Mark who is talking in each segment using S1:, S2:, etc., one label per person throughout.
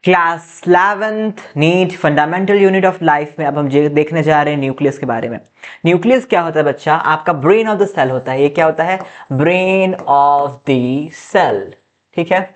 S1: Class 11th NEET fundamental unit of life में अब हम देखने जा रहे हैं न्यूक्लियस के बारे में। न्यूक्लियस क्या होता है बच्चा? आपका ब्रेन ऑफ द सेल होता है। ये क्या होता है? ब्रेन ऑफ द सेल, ठीक है।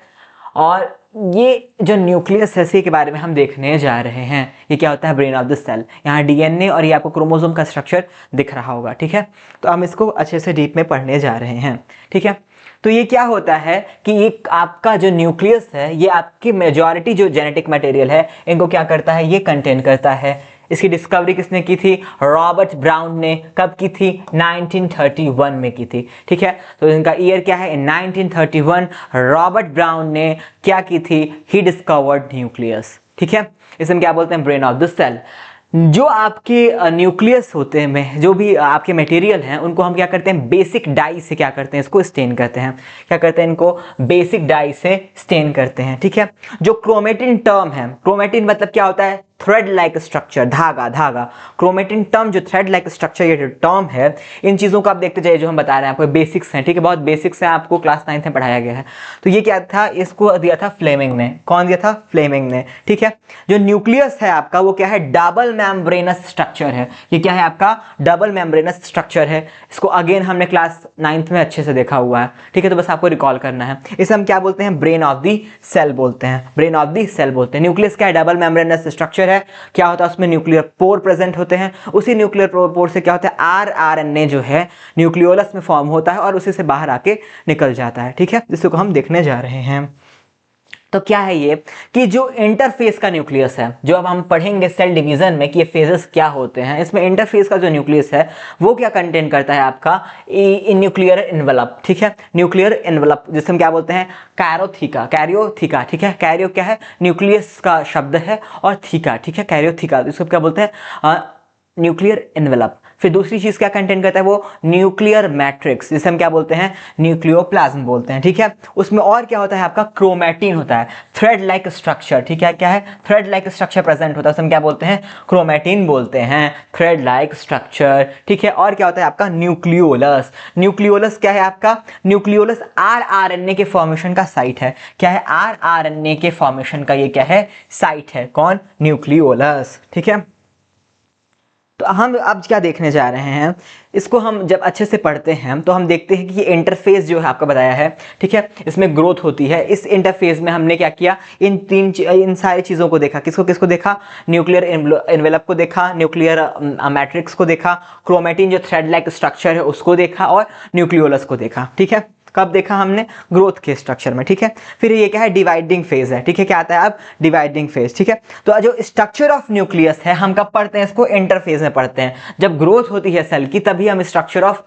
S1: और ये जो न्यूक्लियस है इसी के बारे में हम देखने जा रहे हैं। ये क्या होता है? Brain of the cell. यहाँ डीएनए और ये आपको क्रोमोसोम का स्ट्रक्चर दिख रहा होगा, ठीक है। तो हम इसको अच्छे से डीप में पढ़ने जा रहे हैं, ठीक है। तो ये क्या होता है कि ये आपका जो न्यूक्लियस है ये आपकी मेजॉरिटी जो जेनेटिक मटेरियल है इनको क्या करता है? ये कंटेन करता है। इसकी डिस्कवरी किसने की थी? रॉबर्ट ब्राउन ने। कब की थी? 1931 में की थी, ठीक है। तो इनका ईयर क्या है? 1931 रॉबर्ट ब्राउन ने क्या की थी? ही डिस्कवर्ड न्यूक्लियस, ठीक है। इसे हम क्या बोलते हैं? Brain of the cell. जो आपके न्यूक्लियस होते हैं, जो भी आपके मटेरियल हैं, उनको हम क्या करते हैं? बेसिक डाई से क्या करते हैं? इसको स्टेन करते हैं। क्या करते हैं? इनको बेसिक डाई से स्टेन करते हैं, ठीक है। जो क्रोमेटिन टर्म है, क्रोमेटिन मतलब क्या होता है? थ्रेड लाइक स्ट्रक्चर, धागा धागा। क्रोमेटिन टर्म जो थ्रेड लाइक स्ट्रक्चर ये जो टर्म है, इन चीजों को आप देखते जाइए जो हम बता रहे हैं आपको, बेसिक्स हैं, ठीक है। बहुत बेसिक्स हैं, आपको क्लास 9th में पढ़ाया गया है। तो ये क्या था? इसको दिया था फ्लेमिंग ने। कौन दिया था? फ्लेमिंग ने, ठीक है। जो न्यूक्लियस है आपका वो क्या है? डबल मेम्ब्रेनस स्ट्रक्चर है। ये क्या है आपका? डबल मेम्ब्रेनस स्ट्रक्चर है। इसको अगेन हमने क्लास 9th में अच्छे से देखा हुआ है, ठीक है। तो बस आपको रिकॉल करना है। इसे हम क्या बोलते हैं? ब्रेन ऑफ द सेल बोलते हैं। ब्रेन ऑफ द सेल बोलते हैं। न्यूक्लियस क्या है? डबल मेम्ब्रेनस स्ट्रक्चर है। क्या होता है उसमें? न्यूक्लियर पोर प्रेजेंट होते हैं। उसी न्यूक्लियर पोर से क्या होता है? आरआरएनए जो है न्यूक्लियोलस में फॉर्म होता है और उसी से बाहर आके निकल जाता है, ठीक है। जिसको हम देखने जा रहे हैं। तो क्या है ये कि जो इंटरफेस का न्यूक्लियस है, जो अब हम पढ़ेंगे सेल डिवीजन में कि ये फेजेस क्या होते हैं, इसमें इंटरफेस का जो न्यूक्लियस है वो क्या कंटेन करता है? आपका न्यूक्लियर एनवलप, ठीक है। न्यूक्लियर एनवलप जिसे हम क्या बोलते हैं? कैरियोथिका, कैरियोथिका, ठीक है। कैरियो क्या है? न्यूक्लियस का शब्द है और थीका, ठीक है। कैरियोथिका, इसको क्या बोलते हैं? Nuclear envelope. फिर दूसरी चीज क्या कंटेन करता है? वो न्यूक्लियर मैट्रिक्स, जिसे हम क्या बोलते हैं? न्यूक्लियोप्लाज्म बोलते हैं, ठीक है। उसमें और क्या होता है? आपका क्रोमैटिन होता है, थ्रेड लाइक स्ट्रक्चर, ठीक है। क्या है? थ्रेड लाइक स्ट्रक्चर प्रेजेंट होता है, उसे हम क्या बोलते हैं? क्रोमैटिन बोलते हैं, थ्रेड लाइक स्ट्रक्चर, ठीक है। और क्या होता है आपका? न्यूक्लियोलस। न्यूक्लियोलस क्या है आपका? न्यूक्लियोलस आरआरएनए के फॉर्मेशन का साइट है। क्या है? आरआरएनए के फॉर्मेशन का ये क्या है? साइट है। कौन? न्यूक्लियोलस, ठीक है। तो हम अब क्या देखने जा रहे हैं, इसको हम जब अच्छे से पढ़ते हैं तो हम देखते हैं कि ये इंटरफेस जो है आपका बताया है, ठीक है। इसमें ग्रोथ होती है। इस इंटरफेस में हमने क्या किया? इन सारी चीज़ों को देखा। किसको किसको देखा? न्यूक्लियर एनवेलप को देखा, न्यूक्लियर मैट्रिक्स को देखा, क्रोमेटिन जो थ्रेड लाइक स्ट्रक्चर है उसको देखा और न्यूक्लियोलस को देखा, ठीक है। कब देखा हमने? ग्रोथ के स्ट्रक्चर में, ठीक है। फिर ये क्या है? डिवाइडिंग फेज है, ठीक है। क्या आता है अब? डिवाइडिंग फेज, ठीक है। तो जो स्ट्रक्चर ऑफ न्यूक्लियस है हम कब पढ़ते हैं? इसको इंटरफेज में पढ़ते हैं। जब ग्रोथ होती है सेल की तभी हम स्ट्रक्चर ऑफ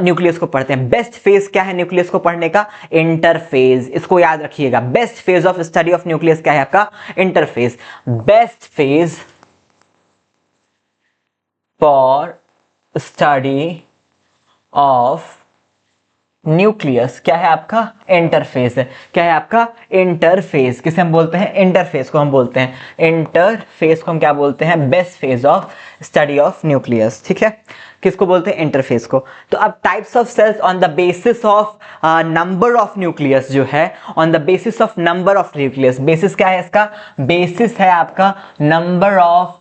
S1: न्यूक्लियस को पढ़ते हैं। बेस्ट फेज क्या है न्यूक्लियस को पढ़ने का? इंटरफेज। इसको याद रखिएगा। Best phase of study of nucleus क्या है आपका? Interphase. Best phase for study of nucleus क्या है आपका? इंटरफेस है। क्या है आपका? इंटरफेस। किसे हम बोलते हैं? इंटरफेस को हम बोलते हैं। इंटरफेस को हम क्या बोलते हैं? Best phase of study of nucleus, ठीक है। किसको बोलते हैं? इंटरफेस को। तो अब types of cells on the basis of number of nucleus जो है, on the basis of number of nucleus. Basis क्या है इसका? बेसिस है आपका नंबर ऑफ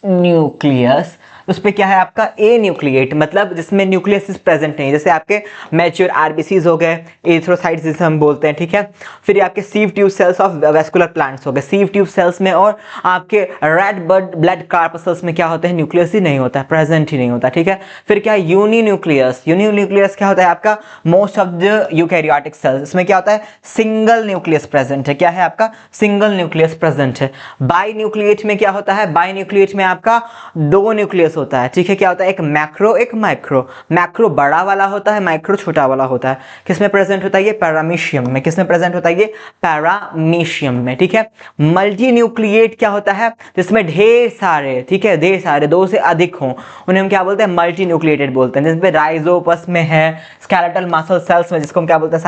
S1: न्यूक्लियस। उस पे क्या है आपका? ए न्यूक्लिएट, मतलब जिसमें न्यूक्लियस प्रेजेंट नहीं, जैसे आपके मैच्योर आरबीसीज हो गए, एरिथ्रोसाइट्स जिसे हम बोलते हैं, ठीक है। फिर आपके sieve tube cells of vascular plants हो गए, सीव ट्यूब सेल्स में। और आपके रेड ब्लड कार्पसल्स में क्या होते हैं? न्यूक्लियस ही नहीं होता है, प्रेजेंट ही नहीं होता, ठीक है। फिर क्या? यूनिन्यूक्लियस। यूनिन्यूक्लियस क्या होता है आपका? Most of the eukaryotic cells, इसमें क्या होता है? सिंगल न्यूक्लियस प्रेजेंट है। क्या है आपका? सिंगल न्यूक्लियस प्रेजेंट है। बाई न्यूक्लिएट में क्या होता है? बाई न्यूक्लिएट में आपका दो न्यूक्लियस होता है, ठीक है। क्या होता है? एक मैक्रो, एक माइक्रो। मैक्रो बड़ा वाला होता है, माइक्रो छोटा वाला होता है। किसमें प्रेजेंट होता है? ये पैरामीशियम में। किसमें प्रेजेंट होता है? ये पैरामीशियम में, ठीक है। मल्टी न्यूक्लिएट क्या होता है? जिसमें ढेर सारे, ठीक है, ढेर सारे, दो से अधिक हों, उन्हें हम क्या बोलते हैं? मल्टी न्यूक्लिएटेड बोलते हैं। जिसमें राइजोपस में है, स्केलेटल मसल सेल्स में, जिसको हम क्या बोलते हैं?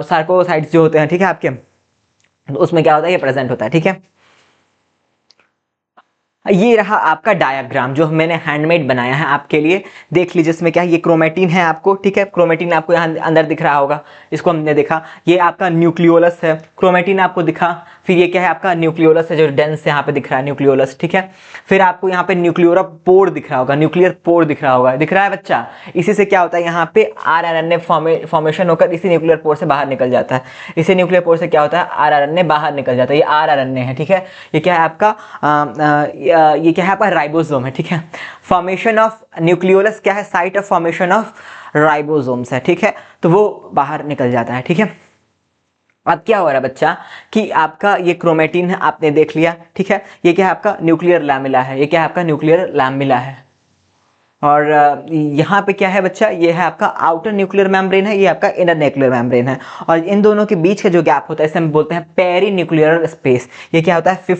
S1: सार्कोसाइट्स जो होते हैं, ठीक है आपके, उसमें क्या होता है? ये प्रेजेंट होता है, ठीक है। ये रहा आपका डायग्राम जो मैंने हैंडमेड बनाया है आपके लिए, देख लीजिए। इसमें क्या है, ये क्रोमेटिन है आपको, ठीक है, क्रोमेटिन आपको यहाँ अंदर दिख रहा होगा, इसको हमने देखा। ये आपका न्यूक्लियोलस है, क्रोमेटिन आपको दिखा। फिर ये क्या है आपका न्यूक्लियोलस है जो डेंस यहाँ पे दिख रहा है, न्यूक्लियोलस, ठीक है। फिर आपको यहाँ पे न्यूक्लियोर पोर दिख रहा होगा, न्यूक्लियर पोर दिख रहा होगा, दिख रहा है बच्चा। इसी से क्या होता है, यहाँ पे आरएनए फॉर्मेशन होकर इसी न्यूक्लियर पोर से बाहर निकल जाता है। इसी न्यूक्लियर पोर से क्या होता है, आरएनए बाहर निकल जाता है। ये आरएनए है, ठीक है। ये क्या है आपका ये क्या है आपका राइबोसोम है, ठीक है। फॉर्मेशन ऑफ न्यूक्लियोलस क्या है, site of formation of ribosomes है, ठीक है। तो वो बाहर निकल जाता है, ठीक है। अब क्या हो रहा है बच्चा कि आपका ये क्रोमेटिन है, आपने देख लिया, ठीक है। ये क्या है आपका न्यूक्लियर लैमिला है, ये क्या है आपका न्यूक्लियर लैमिला है। और यहाँ पे क्या है बच्चा, ये है आपका आउटर न्यूक्लियर मेम्ब्रेन है, ये आपका इनर न्यूक्लियर मेम्ब्रेन है। और इन दोनों के बीच का जो गैप होता है इसे हम बोलते हैं पेरी न्यूक्लियर स्पेस। ये क्या होता है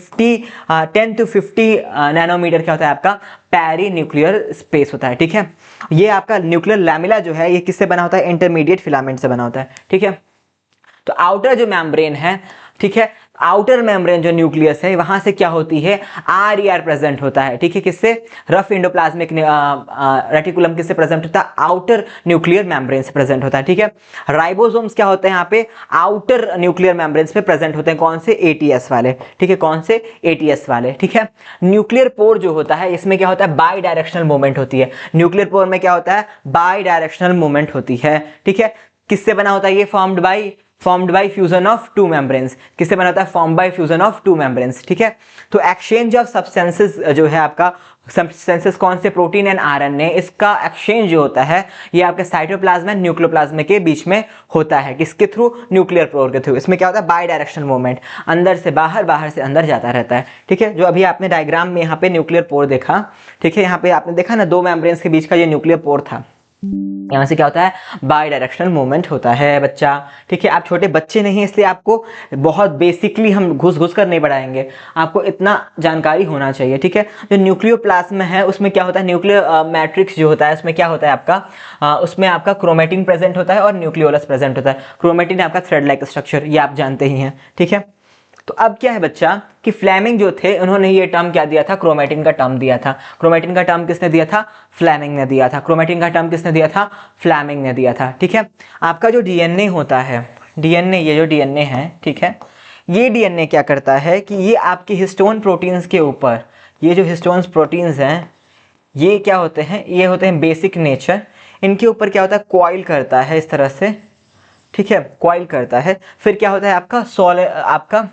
S1: 10 to 50 नैनोमीटर क्या होता है आपका पेरी न्यूक्लियर स्पेस होता है, ठीक है। ये आपका न्यूक्लियर लैमिला जो है ये किससे बना होता है, इंटरमीडिएट फिलामेंट से बना होता है, ठीक है। तो आउटर जो मेम्ब्रेन है, ठीक है, आउटर मेम्ब्रेन जो न्यूक्लियस है वहां से क्या होती है, आरईआर प्रेजेंट होता है, ठीक है। किससे, रफ इंडोप्लाज्मिक रेटिकुलम किससे प्रेजेंट होता है, आउटर न्यूक्लियर मेम्ब्रेन से प्रेजेंट होता है, ठीक है। राइबोसोम्स क्या होते हैं यहाँ पे, आउटर न्यूक्लियर मेम्ब्रेन पे प्रेजेंट होते हैं, कौन से, एटीएस वाले, ठीक है, कौन से, एटीएस वाले, ठीक है। न्यूक्लियर पोर जो होता है इसमें क्या होता है, बाई डायरेक्शनल मूवमेंट होती है। न्यूक्लियर पोर में क्या होता है, बाई डायरेक्शनल मूवमेंट होती है, ठीक है। किससे बना होता है ये, formed by fusion of to membranes. किससे बना होता है, form by fusion of to membranes, ठीक है। तो एक्सचेंज ऑफ सब्सटेंसेस जो है आपका, सब्सटेंसेस कौन से, प्रोटीन एंड आरएनए, इसका एक्सचेंज जो होता है ये आपके साइटोप्लाज्म एंड न्यूक्लियोप्लाज्म के बीच में होता है। किसके थ्रू, न्यूक्लियर पोर के थ्रू। इसमें क्या होता है, बाई डायरेक्शनल मूवमेंट, अंदर से बाहर, बाहर से अंदर जाता रहता है, ठीक है। जो अभी आपने डायग्राम में यहाँ पे न्यूक्लियर पोर देखा, ठीक है, यहाँ पे आपने देखा ना दो मेम्ब्रेन्स के बीच का ये न्यूक्लियर पोर था, यहाँ से क्या होता है, बाई डायरेक्शनल मूवमेंट होता है बच्चा, ठीक है। आप छोटे बच्चे नहीं इसलिए आपको बहुत बेसिकली हम घुस कर नहीं बढ़ाएंगे, आपको इतना जानकारी होना चाहिए, ठीक है। जो न्यूक्लियोप्लाज्म है उसमें क्या होता है, न्यूक्लियर मैट्रिक्स जो होता है उसमें क्या होता है आपका, उसमें आपका क्रोमेटिन प्रेजेंट होता है और न्यूक्लियोलस प्रेजेंट होता है। क्रोमेटिन आपका थ्रेड लाइक स्ट्रक्चर, ये आप जानते ही हैं, ठीक है। तो अब क्या है बच्चा कि फ्लेमिंग जो थे उन्होंने ये टर्म क्या दिया था, क्रोमेटिन का टर्म दिया था। क्रोमेटिन का टर्म किसने दिया था, फ्लेमिंग ने दिया था। क्रोमेटिन का टर्म किसने दिया था, फ्लेमिंग ने दिया था, ठीक है। आपका जो डीएनए होता है, डीएनए, ये जो डीएनए है, ठीक है, ये डीएनए क्या करता है कि ये आपके हिस्टोन प्रोटीन्स के ऊपर, ये जो हिस्टोन प्रोटीन्स हैं ये क्या होते हैं, ये होते हैं बेसिक नेचर, इनके ऊपर क्या होता है, कॉइल करता है इस तरह से, ठीक है, कॉइल करता है। फिर क्या होता है आपका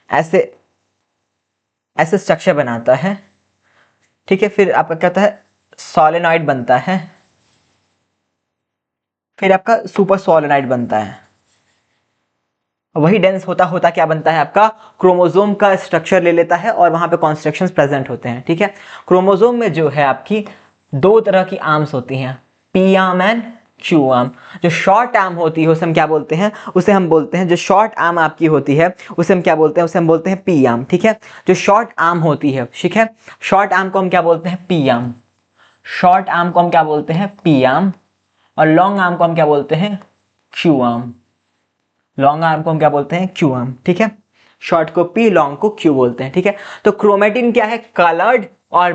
S1: ऐसे ऐसे स्ट्रक्चर बनाता है, ठीक है। फिर आपका क्या होता है, सोलेनॉइड बनता है, फिर आपका सुपर सोलेनॉइड बनता है। वही डेंस होता क्या बनता है आपका, क्रोमोसोम का स्ट्रक्चर ले लेता है और वहां पे कॉन्स्ट्रक्शंस प्रेजेंट होते हैं, ठीक है। क्रोमोसोम में जो है आपकी दो तरह की आर्म्स होती हैं, P arm and Q arm. जो शॉर्ट आर्म होती है उसे हम क्या बोलते हैं, उसे हम बोलते हैं, जो शॉर्ट आर्म आपकी होती है उसे हम क्या बोलते हैं, उसे हम बोलते हैं पी आर्म, ठीक है। जो शॉर्ट आर्म होती है, ठीक है, शॉर्ट आर्म को हम क्या बोलते हैं, पी आर्म। शॉर्ट आर्म को हम क्या बोलते हैं, पी आर्म। और लॉन्ग आर्म को हम क्या बोलते हैं, क्यू आर्म। लॉन्ग आर्म को हम क्या बोलते हैं, क्यू आर्म, ठीक है। शॉर्ट को पी, लॉन्ग को क्यू बोलते हैं, ठीक है। तो क्रोमेटिन क्या है, कलर्ड, और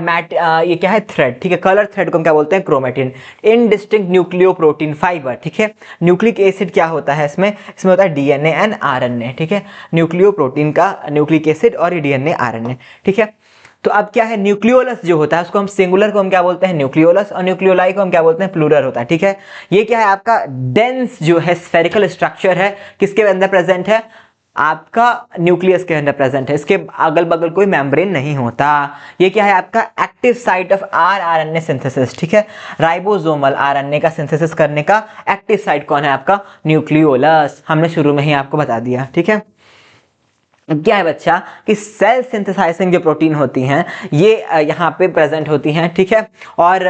S1: ये क्या है, थ्रेड, ठीक है। कलर थ्रेड को हम क्या बोलते हैं, क्रोमेटिन। इनडिस्टिंक्ट न्यूक्लियोप्रोटीन फाइबर, ठीक है। न्यूक्लिक एसिड क्या होता है इसमें होता है डीएनए एंड आरएनए, ठीक है। न्यूक्लियोप्रोटीन का न्यूक्लिक एसिड और ये डीएनए आरएनए, ठीक है। तो अब क्या है, न्यूक्लियोलस जो होता है उसको हम सिंगुलर को हम क्या बोलते हैं, न्यूक्लियोलस, और न्यूक्लियोलाई को हम क्या बोलते हैं, प्लूरल होता है, ठीक है। ये क्या है आपका डेंस जो है स्फेरिकल स्ट्रक्चर है, किसके अंदर प्रेजेंट है, आपका न्यूक्लियस के अंदर प्रेजेंट है। इसके अगल बगल कोई मेम्ब्रेन नहीं होता। ये क्या है आपका active site of RNA synthesis, ठीक है। राइबोसोमल आरएनए का सिंथेसिस करने का एक्टिव साइट कौन है आपका, न्यूक्लियोलस। हमने शुरू में ही आपको बता दिया, ठीक है। क्या है बच्चा कि सेल सिंथेसाइजिंग जो प्रोटीन होती हैं ये यहाँ पे प्रेजेंट होती हैं, ठीक है। और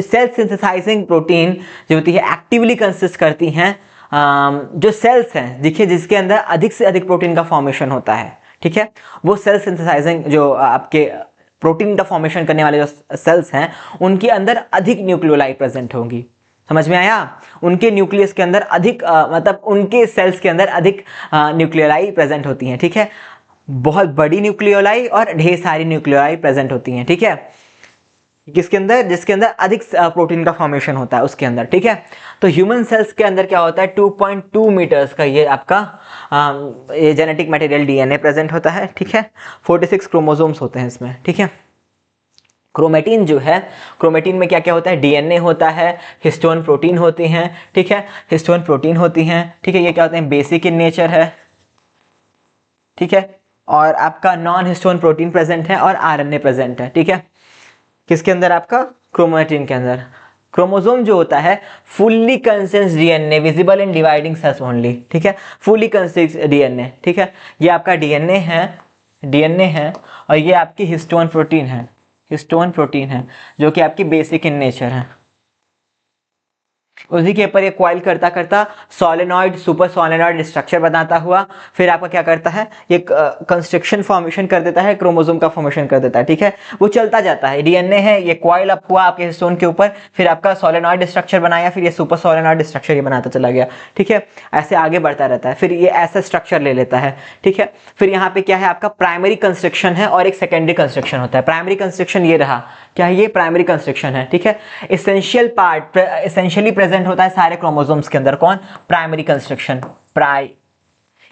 S1: सेल सिंथेसाइजिंग प्रोटीन जो होती है एक्टिवली कंसिस्ट करती हैं जो सेल्स हैं, देखिए, जिसके अंदर अधिक से अधिक प्रोटीन का फॉर्मेशन होता है, ठीक है। वो सेल सिंथेसाइजिंग जो आपके प्रोटीन का फॉर्मेशन करने वाले जो सेल्स हैं उनके अंदर अधिक न्यूक्लियोलाई प्रेजेंट होंगी। समझ में आया, उनके न्यूक्लियस के अंदर अधिक मतलब उनके सेल्स के अंदर अधिक न्यूक्लियोलाई प्रेजेंट होती हैं, ठीक है। बहुत बड़ी न्यूक्लियोलाई और ढेर सारी न्यूक्लियोलाई प्रेजेंट होती हैं, ठीक है, किसके अंदर, जिसके अंदर अधिक प्रोटीन का फॉर्मेशन होता है उसके अंदर, ठीक है। तो ह्यूमन सेल्स के अंदर क्या होता है, 2.2 मीटर्स का ये आपका ये जेनेटिक मटेरियल डीएनए प्रेजेंट होता है, ठीक है। 46 क्रोमोसोम्स होते हैं इसमें, ठीक है। क्रोमेटिन जो है, क्रोमेटिन में क्या क्या होता है, डीएनए होता है, हिस्टोन प्रोटीन होती हैं, ठीक है, हिस्टोन प्रोटीन होती हैं, ठीक है। ये क्या होते हैं, बेसिक इन नेचर है, ठीक है। और आपका नॉन हिस्टोन प्रोटीन प्रेजेंट है और आरएनए प्रेजेंट है, ठीक है, किसके अंदर, आपका क्रोमेटिन के अंदर। क्रोमोसोम जो होता है fully consistent DNA visible in dividing cells only, ठीक है, फुल्ली कंसिस्टेंट डीएनए, ठीक है। ये आपका डीएनए है, डीएनए है, और ये आपकी हिस्टोन प्रोटीन है, हिस्टोन प्रोटीन है, जो कि आपकी बेसिक इन नेचर है। उसी के ऊपर ये क्वाइल करता करता सोलेनॉइड, सुपर सोलेनॉइड स्ट्रक्चर बनाता हुआ फिर आपका क्या करता है, ये कंस्ट्रक्शन फॉर्मेशन कर देता है, क्रोमोसोम का फॉर्मेशन कर देता है, ठीक है। वो चलता जाता है, डीएनए है, ये क्वाइल अप हुआ आपके हिस्टोन के ऊपर, फिर आपका सोलेनॉइड स्ट्रक्चर बनाया, फिर ये सुपर सोलेनॉइड स्ट्रक्चर ये बनाता चला गया, ठीक है। ऐसे आगे बढ़ता रहता है, फिर ये ऐसा स्ट्रक्चर ले लेता है, ठीक है। फिर यहाँ पे क्या है, आपका प्राइमरी कंस्ट्रक्शन है और एक सेकेंडरी कंस्ट्रक्शन होता है। प्राइमरी कंस्ट्रक्शन ये रहा, क्या है, ये प्राइमरी कंस्ट्रक्शन है, ठीक है। एसेंशियल पार्ट एसेंशियली प्रेजेंट होता है सारे क्रोमोसोम्स के अंदर, कौन, प्राइमरी कंस्ट्रक्शन,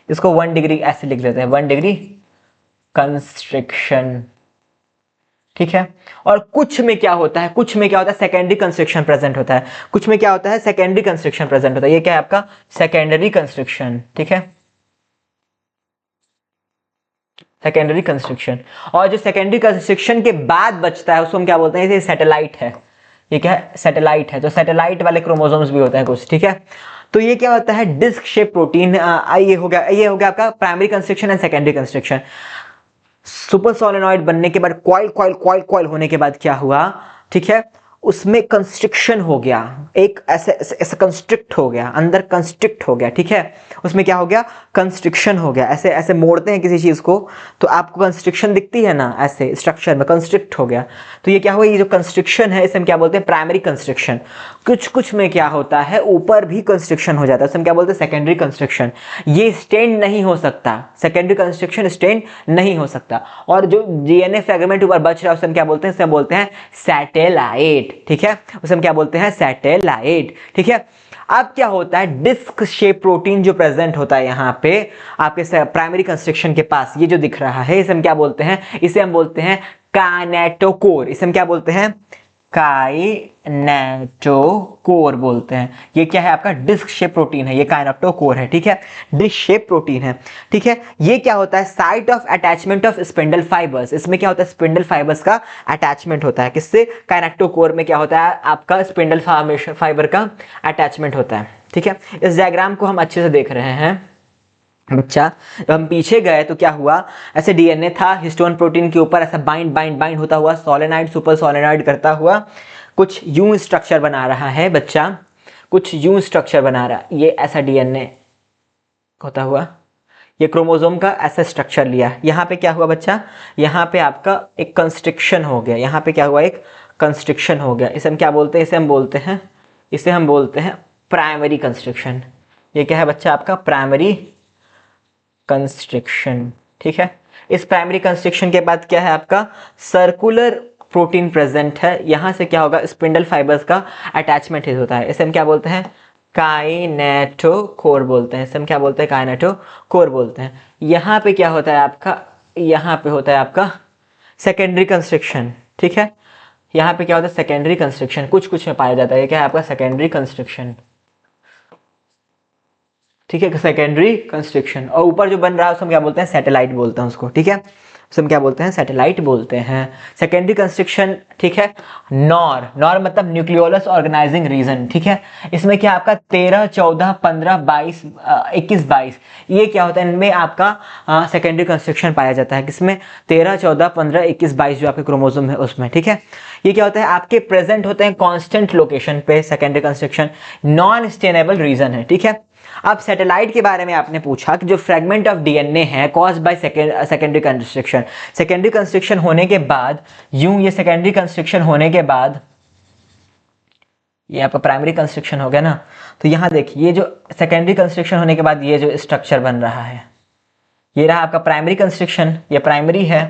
S1: इसको 1 डिग्री ऐसे लिख लेते हैं, 1 डिग्री कंस्ट्रक्शन, ठीक है। और कुछ में क्या होता है, कुछ में क्या होता है, सेकेंडरी कंस्ट्रक्शन प्रेजेंट होता है, कुछ में क्या होता है, सेकेंडरी कंस्ट्रक्शन प्रेजेंट होता है। ये क्या है आपका, सेकेंडरी कंस्ट्रक्शन, ठीक है, सेकेंडरी कंस्ट्रक्शन। और जो सेकेंडरी कंस्ट्रक्शन के बाद बचता है उसको हम क्या बोलते हैं, ये सैटेलाइट है, ये क्या है, सैटेलाइट है। तो सैटेलाइट वाले क्रोमोसोम्स भी होते हैं कुछ, ठीक है। तो ये क्या होता है, डिस्क शेप प्रोटीन, ये हो गया आपका primary constriction and secondary constriction. Super solenoid बनने के बाद कॉइल कॉइल कॉइल कॉइल होने के बाद क्या हुआ, ठीक है, उसमें कंस्ट्रिक्शन हो गया, एक ऐसे ऐसे कंस्ट्रिक्ट हो गया, अंदर कंस्ट्रिक्ट हो गया, ठीक है। उसमें क्या हो गया, कंस्ट्रिक्शन हो गया, ऐसे ऐसे मोड़ते हैं किसी चीज को तो आपको कंस्ट्रिक्शन दिखती है ना, ऐसे स्ट्रक्चर में कंस्ट्रिक्ट हो गया। तो ये क्या हुआ, ये जो कंस्ट्रिक्शन है इसे हम क्या बोलते हैं, प्राइमरी कंस्ट्रिक्शन। कुछ कुछ में क्या होता है, ऊपर भी कंस्ट्रिक्शन हो जाता है, इसे हम क्या बोलते हैं, सेकेंडरी कंस्ट्रिक्शन। ये स्टेंड नहीं हो सकता, सेकेंडरी कंस्ट्रिक्शन स्टेंड नहीं हो सकता। और जो डीएनए फ्रेगमेंट ऊपर बच रहा है उसे हम क्या बोलते हैं, उसे बोलते हैं सैटेलाइट, ठीक है, उसे हम क्या बोलते हैं, सैटेलाइट, ठीक है। अब क्या होता है, डिस्क शेप प्रोटीन जो प्रेजेंट होता है यहाँ पे आपके प्राइमरी कंस्ट्रक्शन के पास, ये जो दिख रहा है इसे हम क्या बोलते हैं, इसे हम बोलते हैं काइनेटोकोर, इसे हम क्या बोलते हैं, काइनेटोकोर बोलते हैं। ये क्या है, आपका डिस्क शेप प्रोटीन है, ये काइनेटोकोर है, ठीक है, डिस्क शेप प्रोटीन है, ठीक है। ये क्या होता है, site of attachment of spindle fibres, इसमें क्या होता है, स्पिंडल फाइबर्स का अटैचमेंट होता है, किससे, काइनेटोकोर में क्या होता है, आपका स्पिंडल फाइबर का अटैचमेंट होता है, ठीक है। इस डायग्राम को हम अच्छे से देख रहे हैं बच्चा। जब हम पीछे गए तो क्या हुआ, ऐसे डीएनए था, हिस्टोन प्रोटीन के ऊपर ऐसा बाइंड बाइंड बाइंड होता हुआ सोलेनाइड सुपर सोलेनाइड करता हुआ कुछ यूं स्ट्रक्चर बना रहा है बच्चा, कुछ यूं स्ट्रक्चर बना रहा है, ये ऐसा डीएनए होता हुआ, ये क्रोमोसोम का ऐसा स्ट्रक्चर लिया। यहाँ पे क्या हुआ बच्चा, यहाँ पे आपका एक कंस्ट्रिक्शन हो गया, यहाँ पे क्या हुआ, एक कंस्ट्रिक्शन हो गया। इसे हम क्या बोलते हैं, इसे हम बोलते हैं प्राइमरी कंस्ट्रिक्शन। ये क्या है बच्चा, आपका प्राइमरी कंस्ट्रिक्शन, ठीक है। इस प्राइमरी कंस्ट्रिक्शन के बाद क्या है, आपका सर्कुलर प्रोटीन प्रेजेंट है, यहां से क्या होगा, स्पिंडल फाइबर्स का अटैचमेंट होता है, इसे हम क्या बोलते हैं, काइनेटोकोर बोलते हैं, इसे हम क्या बोलते हैं, काइनेटोकोर बोलते हैं। यहाँ पे क्या होता है आपका, यहाँ पे होता है आपका सेकेंडरी कंस्ट्रिक्शन, ठीक है। यहाँ पे क्या होता है, सेकेंडरी कंस्ट्रिक्शन, कुछ कुछ में पाया जाता है, क्या है आपका सेकेंडरी कंस्ट्रिक्शन, ठीक है, सेकेंडरी कंस्ट्रक्शन। और ऊपर जो बन रहा है उसको हम क्या बोलते हैं, सैटेलाइट बोलते हैं उसको, ठीक है, उसे हम क्या बोलते हैं, सैटेलाइट बोलते हैं। सेकेंडरी कंस्ट्रक्शन, ठीक है। नॉर मतलब न्यूक्लियोलस ऑर्गेनाइजिंग रीजन, ठीक है। इसमें क्या आपका 13, 14, 15, 22, 21, 22 ये क्या होता है, इनमें आपका सेकेंडरी कंस्ट्रक्शन पाया जाता है, किसमें, 13, 14, 15, 21, 22 जो आपके क्रोमोसोम है उसमें, ठीक है। ये क्या होता है, आपके प्रेजेंट होते हैं कांस्टेंट लोकेशन पे, secondary construction non stainable region है, ठीक है। अब सैटेलाइट के बारे में आपने पूछा कि जो फ्रेगमेंट ऑफ डीएनए है caused by secondary constriction, secondary constriction होने के बाद यूं, ये सेकेंडरी कंस्ट्रक्शन होने के बाद ये आपका प्राइमरी कंस्ट्रक्शन हो गया ना, तो यहां देखिए ये जो सेकेंडरी कंस्ट्रक्शन होने के बाद ये जो स्ट्रक्चर बन रहा है ये रहा आपका प्राइमरी कंस्ट्रक्शन, ये प्राइमरी है,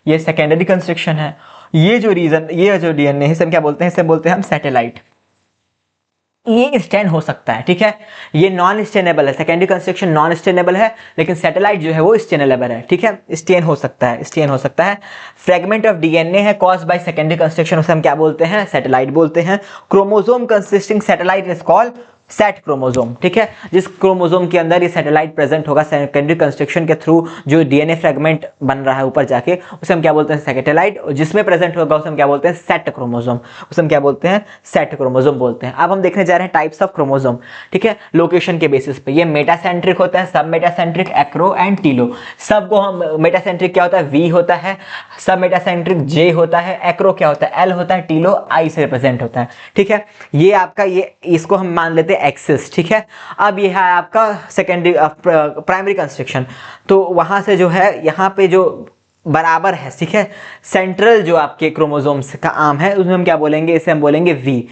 S1: ये सेकेंडरी कंस्ट्रक्शन है। ये जो डीएनए है इसे हम क्या बोलते हैं, इसे बोलते हैं हम सैटेलाइट। ये स्टेन हो सकता है, ठीक है, ये नॉन स्टेनेबल है, सेकेंडरी कंस्ट्रक्शन नॉन स्टेनेबल है, लेकिन सैटेलाइट जो है वो स्टेनेबल है, ठीक है, स्टेन हो सकता है, स्टेन हो सकता है। फ्रेगमेंट ऑफ डीएनए है कॉज्ड बाय सेकेंडरी कंस्ट्रक्शन, उसे हम क्या बोलते हैं, सैटेलाइट बोलते हैं। Chromosome consisting satellite is called set chromosome, ठीक है, जिस क्रोमोसोम के अंदर ये सैटेलाइट प्रेजेंट होगा सेकेंडरी कंस्ट्रक्शन के थ्रू, जो डीएनए फ्रेगमेंट बन रहा है ऊपर जाके, उसे हम क्या बोलते हैं, सैटेलाइट, और जिसमें प्रेजेंट होगा उसे हम क्या बोलते हैं, सेट क्रोमोसोम, उसे हम क्या बोलते हैं, सेट क्रोमोसोम बोलते हैं। अब हम देखने जा रहे हैं टाइप्स ऑफ क्रोमोसोम, ठीक है, लोकेशन के बेसिस पे। ये मेटासेंट्रिक होता है, सब मेटासेंट्रिक, एक्रो एंड टीलो। सब को हम मेटासेंट्रिक क्या होता है, वी होता है, सब मेटासेंट्रिक जे होता है, एक्रो क्या होता है, एल होता है, टीलो आई से रिप्रेजेंट होता है, ठीक है। ये आपका ये इसको हम मान लेते हैं एक्सिस, ठीक है। अब ये है आपका सेकेंडरी प्राइमरी कंस्ट्रक्शन, तो वहां से जो है यहाँ पे जो बराबर है, ठीक है, सेंट्रल जो आपके क्रोमोसोम्स का आर्म है उसमें हम क्या बोलेंगे, इसे हम बोलेंगे वी।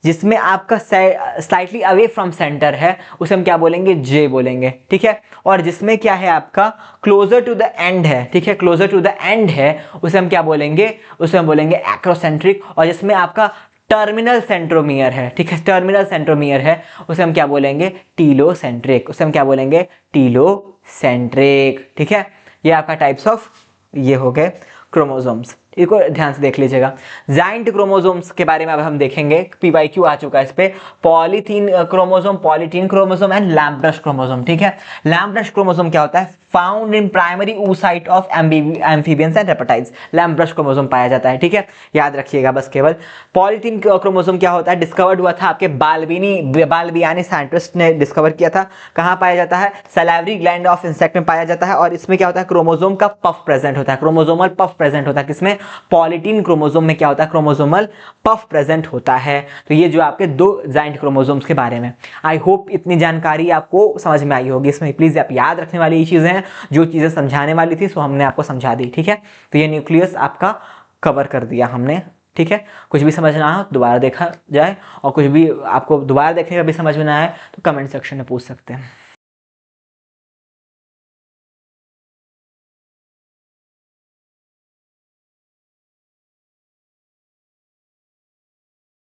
S1: जिसमें आपका स्लाइटली अवे फ्रॉम सेंटर है उसे हम क्या बोलेंगे, जे बोलेंगे, ठीक है। और जिसमें क्या है आपका क्लोजर टू द एंड है, ठीक है, क्लोजर टू द एंड है उसे हम क्या बोलेंगे, उसे हम बोलेंगे एक्रोसेंट्रिक। और जिसमें आपका टर्मिनल सेंट्रोमियर है, ठीक है, टर्मिनल सेंट्रोमियर है उसे हम क्या बोलेंगे, टीलोसेंट्रिक, उसे हम क्या बोलेंगे, टीलोसेंट्रिक, ठीक है। ये आपका टाइप्स ऑफ ये हो गए क्रोमोसोम्स, इसको ध्यान से देख लीजिएगा। जाइंट क्रोमोसोम्स के बारे में अब हम देखेंगे, पीवाईक्यू आ चुका है इस पे। Polythene chromosome, polytene chromosome and lamp brush chromosome, ठीक है। लैम्प ब्रश क्रोमोसोम क्या होता है, found in primary oocyte of amphibians and reptiles, lamp brush chromosome पाया जाता है, ठीक है, याद रखिएगा बस केवल। पॉलीथीन क्रोमोसोम क्या होता है, डिस्कवर्ड हुआ था आपके बाल्बियानी साइंटिस्ट ने डिस्कवर किया था। कहाँ पाया जाता है, सैलिवरी ग्लैंड ऑफ इंसेक्ट में पाया जाता है। और इसमें क्या होता है, क्रोमोसोम का पफ प्रेजेंट होता है, क्रोमोसोमल पफ प्रेजेंट होता है, किसमें, पॉलीटीन क्रोमोसोम में क्या होता है, क्रोमोसोमल पफ प्रेजेंट होता है। तो ये जो आपके दो जाइंट क्रोमोसोम्स के बारे में, आई होप इतनी जानकारी आपको समझ में आई होगी। इसमें प्लीज आप याद रखने वाली ये चीजें हैं, जो चीजें समझाने वाली थी सो हमने आपको समझा दी, ठीक है। तो ये न्यूक्लियस आपका कवर कर दिया हमने, ठीक है। कुछ भी समझ ना हो दोबारा देखा जाए, और कुछ भी आपको दोबारा देखने का भी समझ में ना आए तो कमेंट सेक्शन में पूछ सकते हैं।